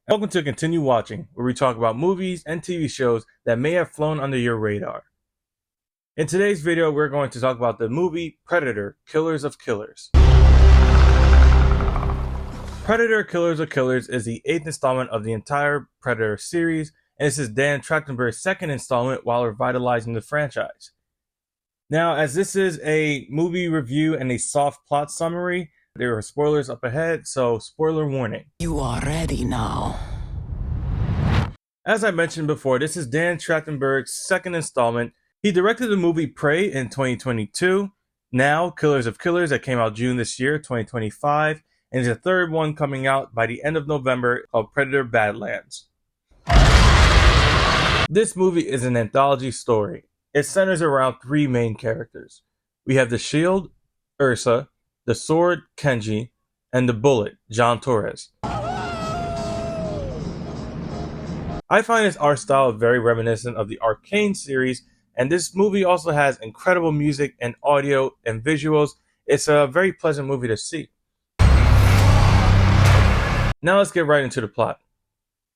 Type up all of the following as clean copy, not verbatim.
Welcome to Continue Watching, where we talk about movies and TV shows that may have flown under your radar. In today's video, we're going to talk about the movie Predator: Killers of Killers. Predator: Killers of Killers is the 8th installment of the entire Predator series, and this is Dan Trachtenberg's second installment while revitalizing the franchise. Now, as this is a movie review and a soft plot summary, there are spoilers up ahead, so spoiler warning. You are ready now. As I mentioned before, this is Dan Trachtenberg's second installment. He directed the movie Prey in 2022, now Killers of Killers that came out June this year, 2025, and there's a third one coming out by the end of November called Predator Badlands. This movie is an anthology story. It centers around three main characters. We have the Shield, Ursa, the Sword, Kenji, and the Bullet, John Torres. I find this art style very reminiscent of the Arcane series, and this movie also has incredible music and audio and visuals. It's a very pleasant movie to see. Now let's get right into the plot.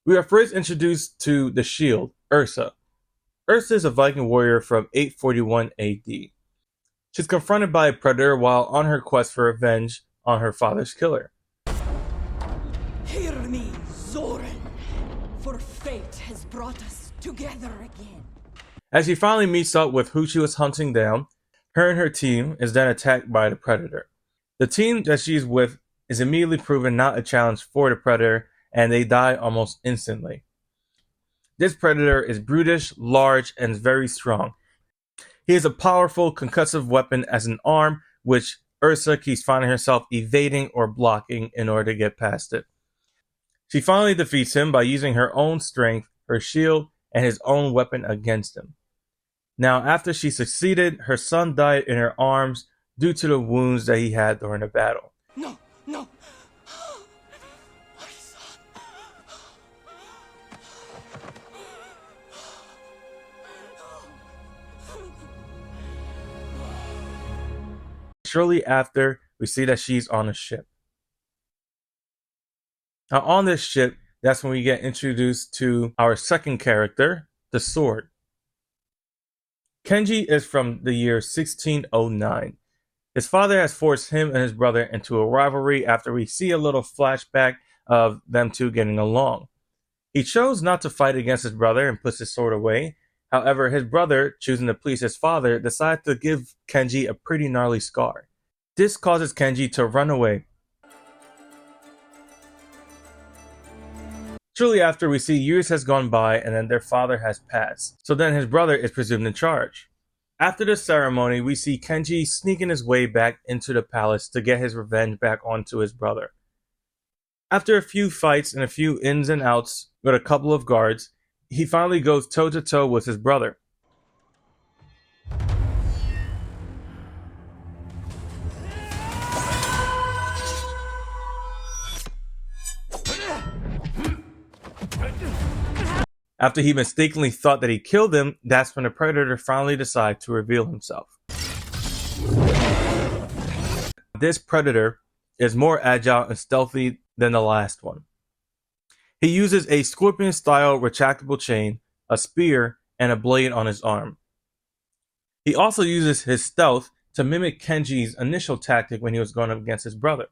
We are first introduced to the Shield, Ursa. Ursa is a Viking warrior from 841 AD. She's confronted by a predator while on her quest for revenge on her father's killer. Hear me, Zoran, for fate has brought us together again. As she finally meets up with who she was hunting down, her and her team is then attacked by the predator. The team that she's with is immediately proven not a challenge for the predator, and they die almost instantly. This predator is brutish, large, and very strong. He has a powerful concussive weapon as an arm, which Ursa keeps finding herself evading or blocking in order to get past it. She finally defeats him by using her own strength, her shield, and his own weapon against him. Now, after she succeeded, her son died in her arms due to the wounds that he had during the battle. No. My son. Shortly after, we see that she's on a ship. Now, on this ship, that's when we get introduced to our second character, the Sword. Kenji is from the year 1609. His father has forced him and his brother into a rivalry after we see a little flashback of them two getting along. He chose not to fight against his brother and puts his sword away. However, his brother, choosing to please his father, decided to give Kenji a pretty gnarly scar. This causes Kenji to run away. Shortly after, we see years has gone by and then their father has passed. So then his brother is presumed in charge. After the ceremony, we see Kenji sneaking his way back into the palace to get his revenge back onto his brother. After a few fights and a few ins and outs with a couple of guards, he finally goes toe-to-toe with his brother. After he mistakenly thought that he killed him, that's when the predator finally decides to reveal himself. This predator is more agile and stealthy than the last one. He uses a scorpion-style retractable chain, a spear, and a blade on his arm. He also uses his stealth to mimic Kenji's initial tactic when he was going up against his brother.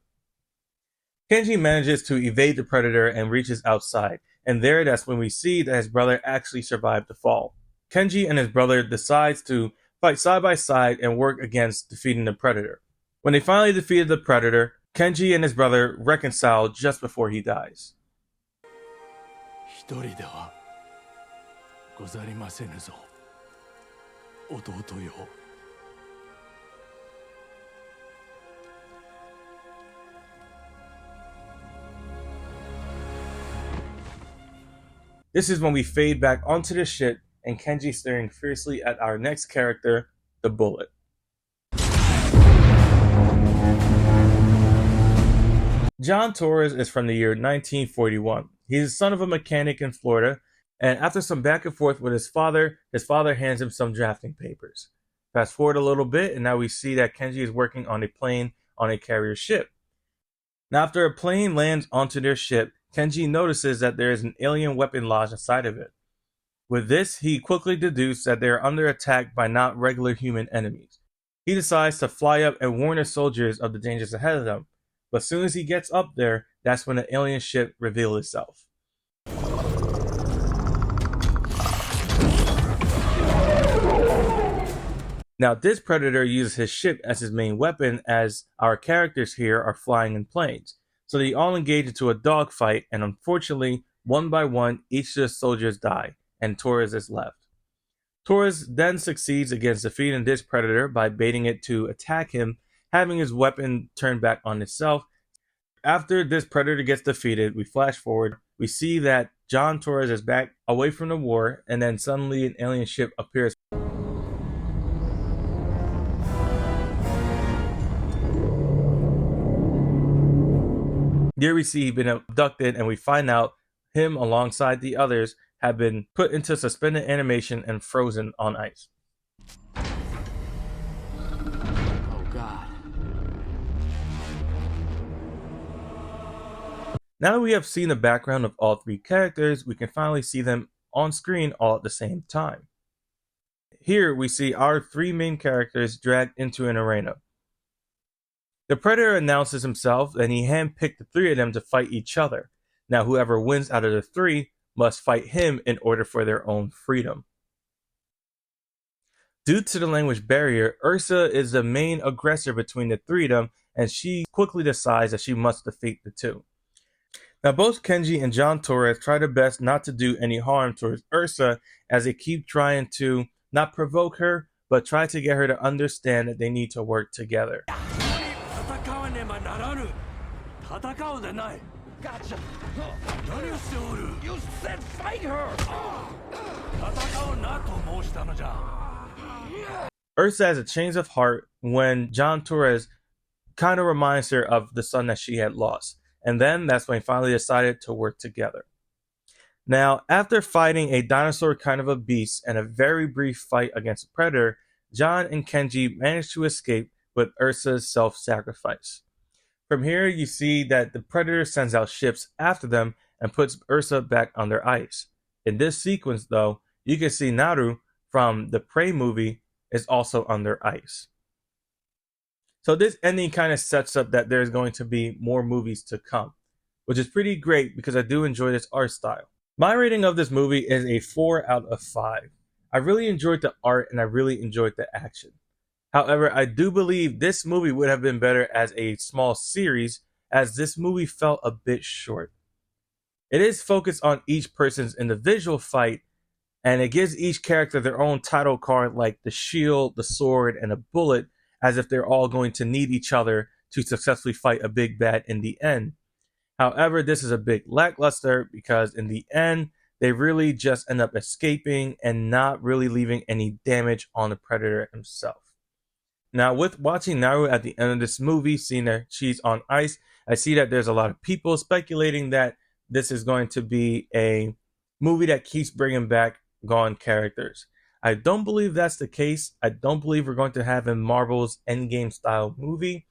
Kenji manages to evade the predator and reaches outside, and that's when we see that his brother actually survived the fall. Kenji and his brother decides to fight side by side and work against defeating the predator. When they finally defeated the predator, Kenji and his brother reconcile just before he dies. This is when we fade back onto the ship and Kenji staring fiercely at our next character, the Bullet. John Torres is from the year 1941. He's the son of a mechanic in Florida, and after some back and forth with his father hands him some drafting papers. Fast forward a little bit, and now we see that Kenji is working on a plane on a carrier ship. Now, after a plane lands onto their ship, Kenji notices that there is an alien weapon lodged inside of it. With this, he quickly deduces that they are under attack by not regular human enemies. He decides to fly up and warn the soldiers of the dangers ahead of them, but as soon as he gets up there, that's when the alien ship reveals itself. Now, this predator uses his ship as his main weapon, as our characters here are flying in planes. So they all engage into a dogfight, and unfortunately, one by one, each of the soldiers die, and Torres is left. Torres then succeeds against defeating this predator by baiting it to attack him, having his weapon turned back on itself. After this predator gets defeated, we flash forward. We see that John Torres is back away from the war, and then suddenly an alien ship appears. Here we see he's been abducted, and we find out him alongside the others have been put into suspended animation and frozen on ice. Oh God. Now that we have seen the background of all three characters, we can finally see them on screen all at the same time. Here we see our three main characters dragged into an arena. The Predator announces himself and he handpicked the three of them to fight each other. Now whoever wins out of the three must fight him in order for their own freedom. Due to the language barrier, Ursa is the main aggressor between the three of them, and she quickly decides that she must defeat the two. Now both Kenji and John Torres try their best not to do any harm towards Ursa, as they keep trying to not provoke her, but try to get her to understand that they need to work together. Gotcha. You said fight her. Ursa has a change of heart when John Torres kind of reminds her of the son that she had lost. And then that's when they finally decided to work together. Now, after fighting a dinosaur kind of a beast and a very brief fight against a predator, John and Kenji managed to escape with Ursa's self-sacrifice. From here, you see that the predator sends out ships after them and puts Ursa back under ice. In this sequence, though, you can see Naru from the Prey movie is also under ice. So this ending kind of sets up that there's going to be more movies to come, which is pretty great because I do enjoy this art style. My rating of this movie is a 4 out of 5. I really enjoyed the art and I really enjoyed the action. However, I do believe this movie would have been better as a small series, as this movie felt a bit short. It is focused on each person's individual fight, and it gives each character their own title card, like the shield, the sword, and a bullet, as if they're all going to need each other to successfully fight a big bad in the end. However, this is a big lackluster because in the end, they really just end up escaping and not really leaving any damage on the predator himself. Now, with watching Naru at the end of this movie, seeing that she's on ice, I see that there's a lot of people speculating that this is going to be a movie that keeps bringing back gone characters. I don't believe that's the case. I don't believe we're going to have a Marvel's Endgame style movie.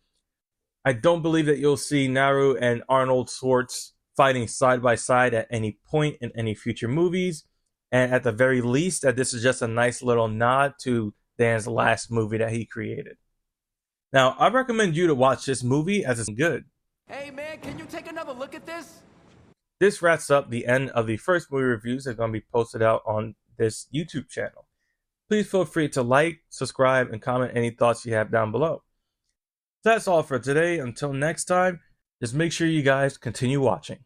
I don't believe that you'll see Naru and Arnold Schwarzenegger fighting side by side at any point in any future movies. And at the very least, that this is just a nice little nod to Dan's last movie that he created. Now, I recommend you to watch this movie as it's good. Hey man, can you take another look at this? This wraps up the end of the first movie reviews that are going to be posted out on this YouTube channel. Please feel free to like, subscribe, and comment any thoughts you have down below. That's all for today. Until next time, just make sure you guys continue watching.